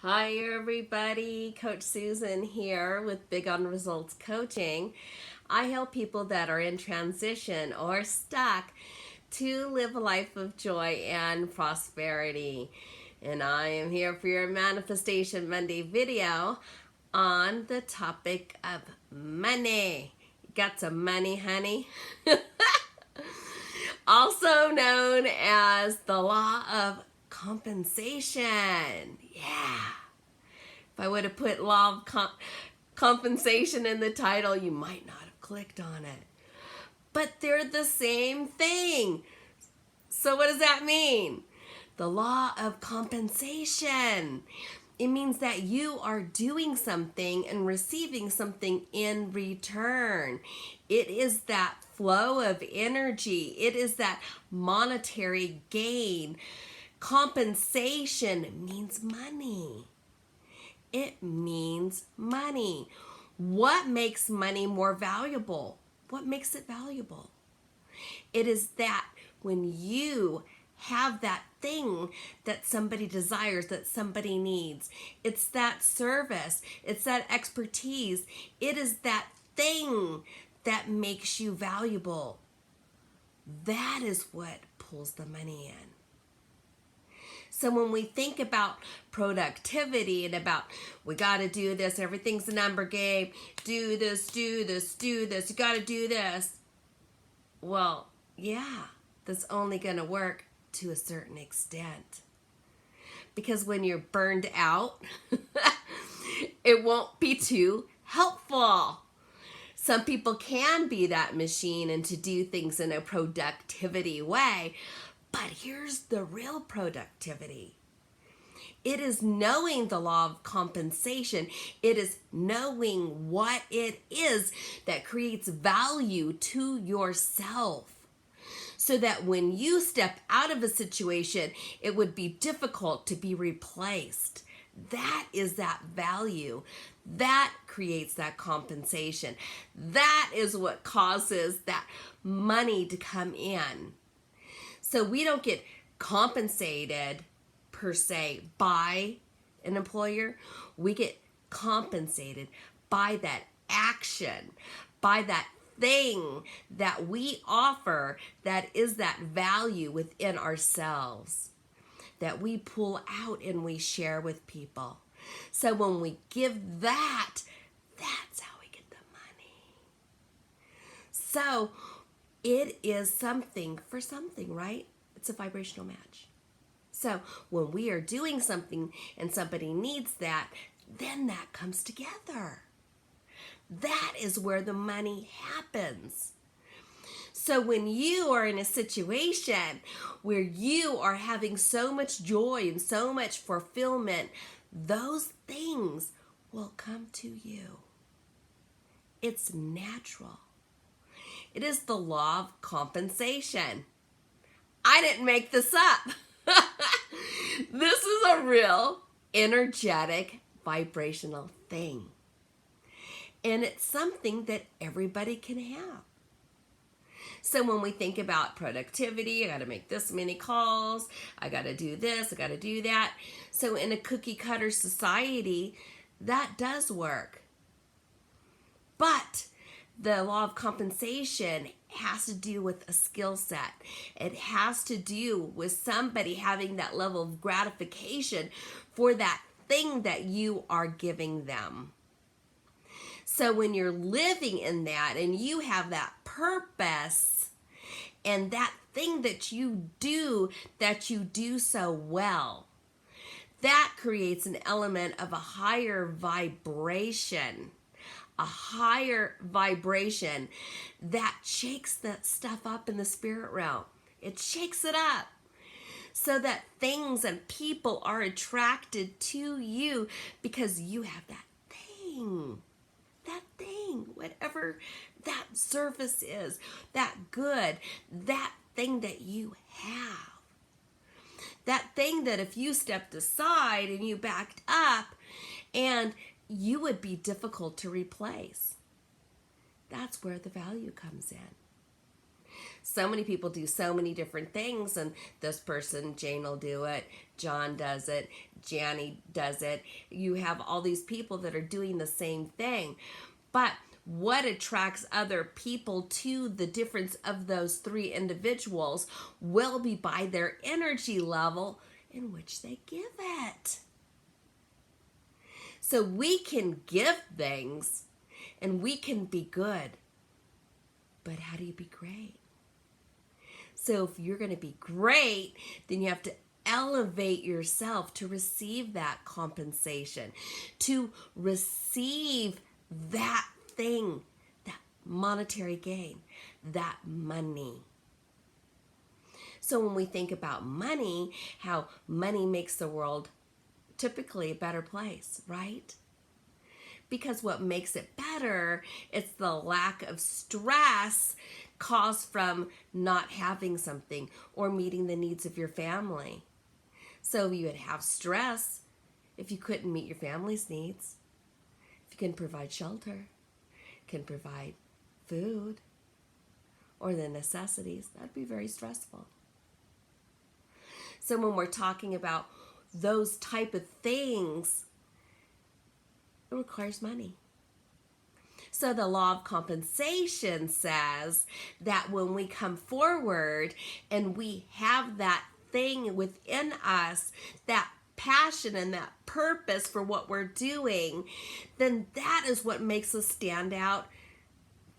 Hi, everybody. Coach Susan here with Big on Results Coaching. I help people that are in transition or stuck to live a life of joy and prosperity. And I am here for your Manifestation Monday video on the topic of money. Got some money, honey? Also known as the law of compensation. Yeah. If I would have put law of compensation in the title, you might not have clicked on it. But they're the same thing. So what does that mean? The law of compensation. It means that you are doing something and receiving something in return. It is that flow of energy. It is that monetary gain. Compensation means money. It means money. What makes money more valuable? What makes it valuable? It is that when you have that thing that somebody desires, that somebody needs, it's that service, it's that expertise, it is that thing that makes you valuable. That is what pulls the money in. So when we think about productivity and about we got to do this, everything's a number game, do this, do this, do this, you got to do this. Well, yeah, that's only going to work to a certain extent. Because when you're burned out, it won't be too helpful. Some people can be that machine and to do things in a productivity way, but here's the real productivity. It is knowing the law of compensation. It is knowing what it is that creates value to yourself. So that when you step out of a situation, it would be difficult to be replaced. That is that value. That creates that compensation. That is what causes that money to come in. So we don't get compensated per se by an employer. We get compensated by that action, by that thing that we offer that is that value within ourselves that we pull out and we share with people. So when we give that, that's how we get the money. So it is something for something, right? It's a vibrational match. So when we are doing something and somebody needs that, then that comes together. That is where the money happens. So when you are in a situation where you are having so much joy and so much fulfillment, those things will come to you. It's natural. It is the law of compensation. I didn't make this up. This is a real energetic vibrational thing. And it's something that everybody can have. So when we think about productivity, I got to make this many calls, I got to do this, I got to do that. So in a cookie cutter society, that does work. But the law of compensation has to do with a skill set. It has to do with somebody having that level of gratification for that thing that you are giving them. So when you're living in that and you have that purpose and that thing that you do so well, that creates an element of a higher vibration. A higher vibration that shakes that stuff up in the spirit realm. It shakes it up so that things and people are attracted to you because you have that thing, whatever that service is, that good, that thing that you have. That thing that if you stepped aside and you backed up and you would be difficult to replace. That's where the value comes in. So many people do so many different things, and this person, Jane, will do it, John does it, Janny does it. You have all these people that are doing the same thing. But what attracts other people to the difference of those three individuals will be by their energy level in which they give it. So we can give things and we can be good. But how do you be great? So if you're going to be great, then you have to elevate yourself to receive that compensation, to receive that thing, that monetary gain, that money. So when we think about money, how money makes the world typically a better place, right? Because what makes it better, it's the lack of stress caused from not having something or meeting the needs of your family. So you would have stress if you couldn't meet your family's needs. If you couldn't provide shelter, can provide food, or the necessities, that'd be very stressful. So when we're talking about those type of things, it requires money. So the law of compensation says that when we come forward and we have that thing within us, that passion and that purpose for what we're doing, then that is what makes us stand out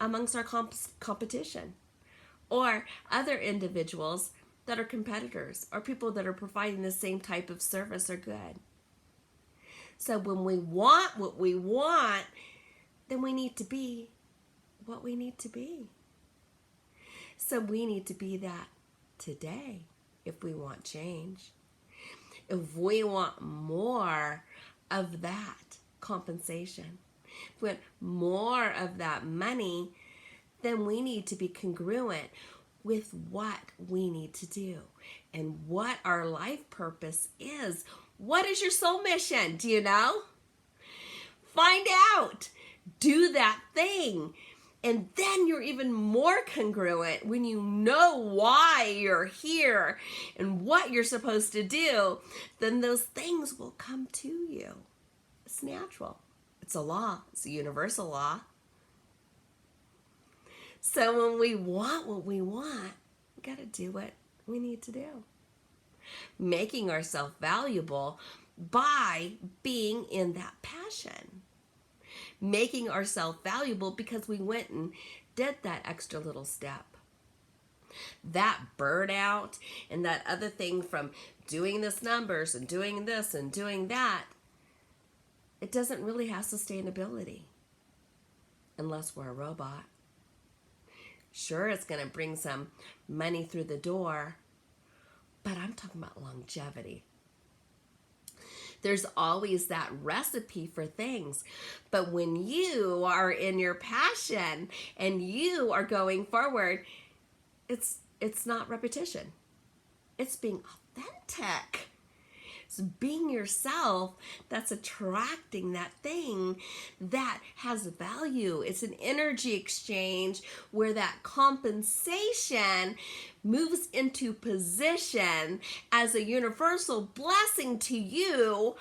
amongst our competition or other individuals that are competitors or people that are providing the same type of service or good. So when we want what we want, then we need to be what we need to be. So we need to be that today if we want change. If we want more of that compensation, if we want more of that money, then we need to be congruent with what we need to do and what our life purpose is. What is your soul mission? Do you know? Find out. Do that thing. And then you're even more congruent when you know why you're here and what you're supposed to do. Then those things will come to you. It's natural. It's a law. It's a universal law. So when we want what we want, we got to do what we need to do. Making ourselves valuable by being in that passion. Making ourselves valuable because we went and did that extra little step. That burnout and that other thing from doing this numbers and doing this and doing that, it doesn't really have sustainability unless we're a robot. Sure, it's going to bring some money through the door, but I'm talking about longevity. There's always that recipe for things. But when you are in your passion and you are going forward, it's not repetition. It's being authentic. It's being yourself that's attracting that thing that has value. It's an energy exchange where that compensation moves into position as a universal blessing to you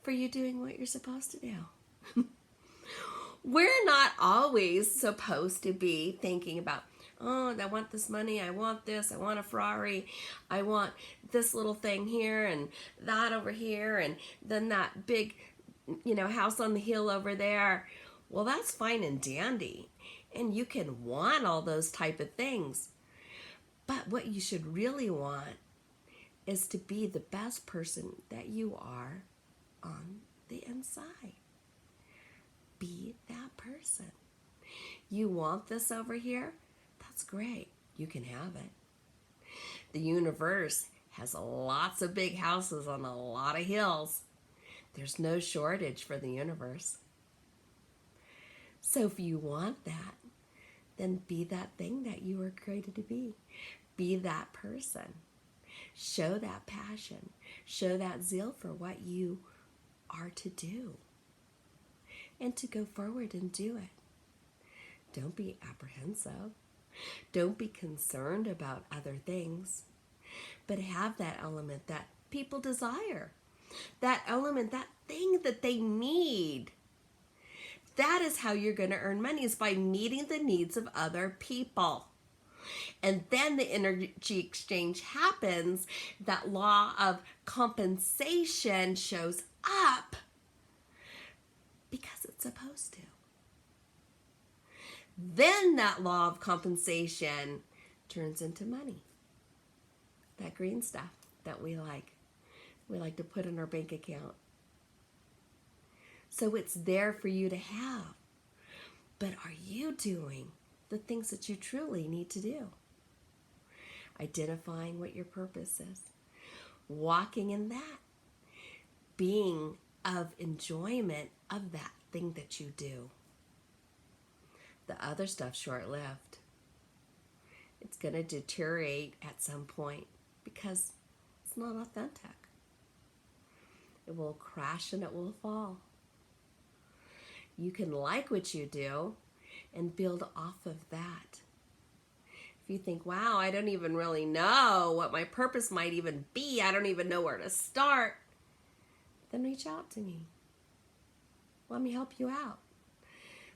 for you doing what you're supposed to do. We're not always supposed to be thinking about, oh, I want this money, I want this, I want a Ferrari, I want this little thing here and that over here and then that big, house on the hill over there. Well, that's fine and dandy. And you can want all those type of things. But what you should really want is to be the best person that you are on the inside. Be that person. You want this over here? That's great. You can have it. The universe has lots of big houses on a lot of hills. There's no shortage for the universe. So if you want that, then be that thing that you were created to be. Be that person. Show that passion. Show that zeal for what you are to do. And to go forward and do it. Don't be apprehensive. Don't be concerned about other things, but have that element that people desire, that element, that thing that they need. That is how you're going to earn money, is by meeting the needs of other people. And then the energy exchange happens. That law of compensation shows up because it's supposed to. Then that law of compensation turns into money. That green stuff that we like to put in our bank account. So it's there for you to have. But are you doing the things that you truly need to do? Identifying what your purpose is. Walking in that. Being of enjoyment of that thing that you do. The other stuff's short-lived. It's going to deteriorate at some point because it's not authentic. It will crash and it will fall. You can like what you do and build off of that. If you think, wow, I don't even really know what my purpose might even be, I don't even know where to start, then reach out to me. Let me help you out.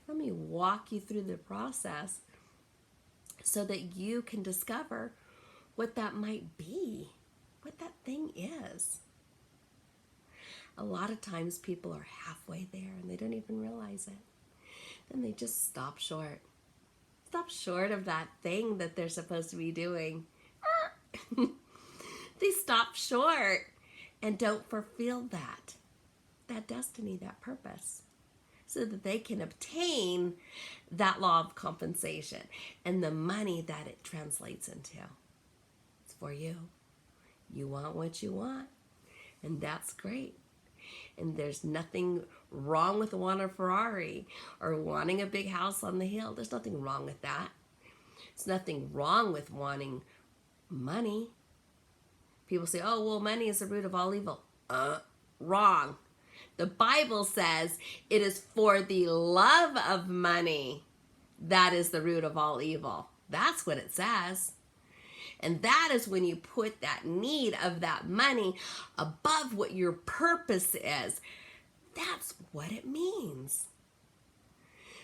Let me walk you through the process so that you can discover what that might be, what that thing is. A lot of times people are halfway there and they don't even realize it. Then they just stop short. Stop short of that thing that they're supposed to be doing. They stop short and don't fulfill that destiny, that purpose, so that they can obtain that law of compensation and the money that it translates into. It's for you. You want what you want, and that's great. And there's nothing wrong with wanting a Ferrari or wanting a big house on the hill. There's nothing wrong with that. There's nothing wrong with wanting money. People say, oh, well, money is the root of all evil. Wrong. The Bible says it is for the love of money that is the root of all evil. That's what it says. And that is when you put that need of that money above what your purpose is. That's what it means.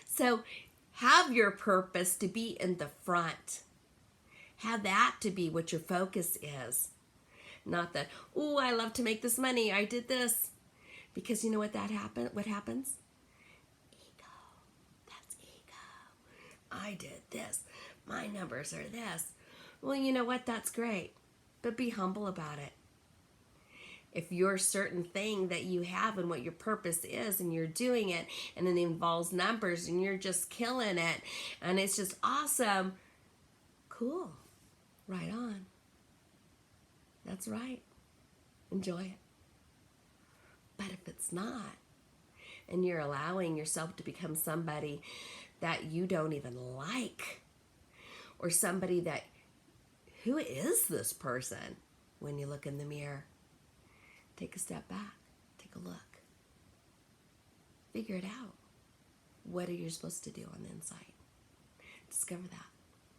So have your purpose to be in the front. Have that to be what your focus is. Not that, oh, I love to make this money, I did this. Because you know what what happens? Ego. That's ego. I did this. My numbers are this. Well, you know what? That's great. But be humble about it. If your certain thing that you have and what your purpose is and you're doing it and it involves numbers and you're just killing it and it's just awesome, cool. Right on. That's right. Enjoy it. But if it's not, and you're allowing yourself to become somebody that you don't even like, or somebody that, who is this person? When you look in the mirror, take a step back, take a look, figure it out. What are you supposed to do on the inside? Discover that,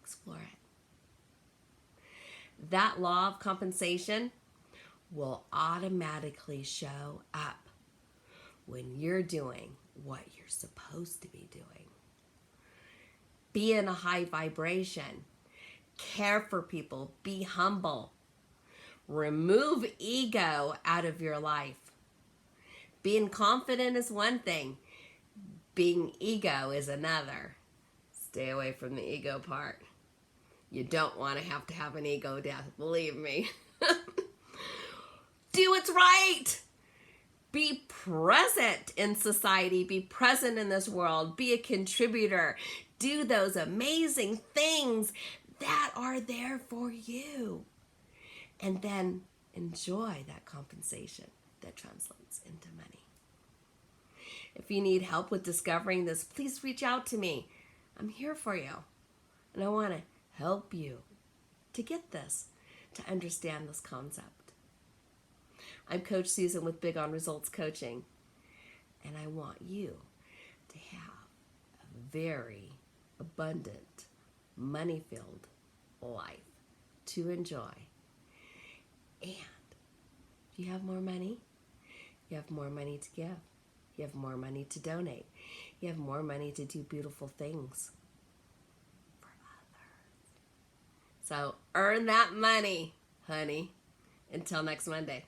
explore it. That law of compensation will automatically show up when you're doing what you're supposed to be doing. Be in a high vibration. Care for people. Be humble. Remove ego out of your life. Being confident is one thing. Being ego is another. Stay away from the ego part. You don't want to have an ego death, believe me. Do what's right. Be present in society. Be present in this world. Be a contributor. Do those amazing things that are there for you. And then enjoy that compensation that translates into money. If you need help with discovering this, please reach out to me. I'm here for you. And I want to help you to get this, to understand this concept. I'm Coach Susan with Big on Results Coaching, and I want you to have a very abundant, money-filled life to enjoy. And if you have more money, you have more money to give. You have more money to donate. You have more money to do beautiful things for others. So earn that money, honey. Until next Monday.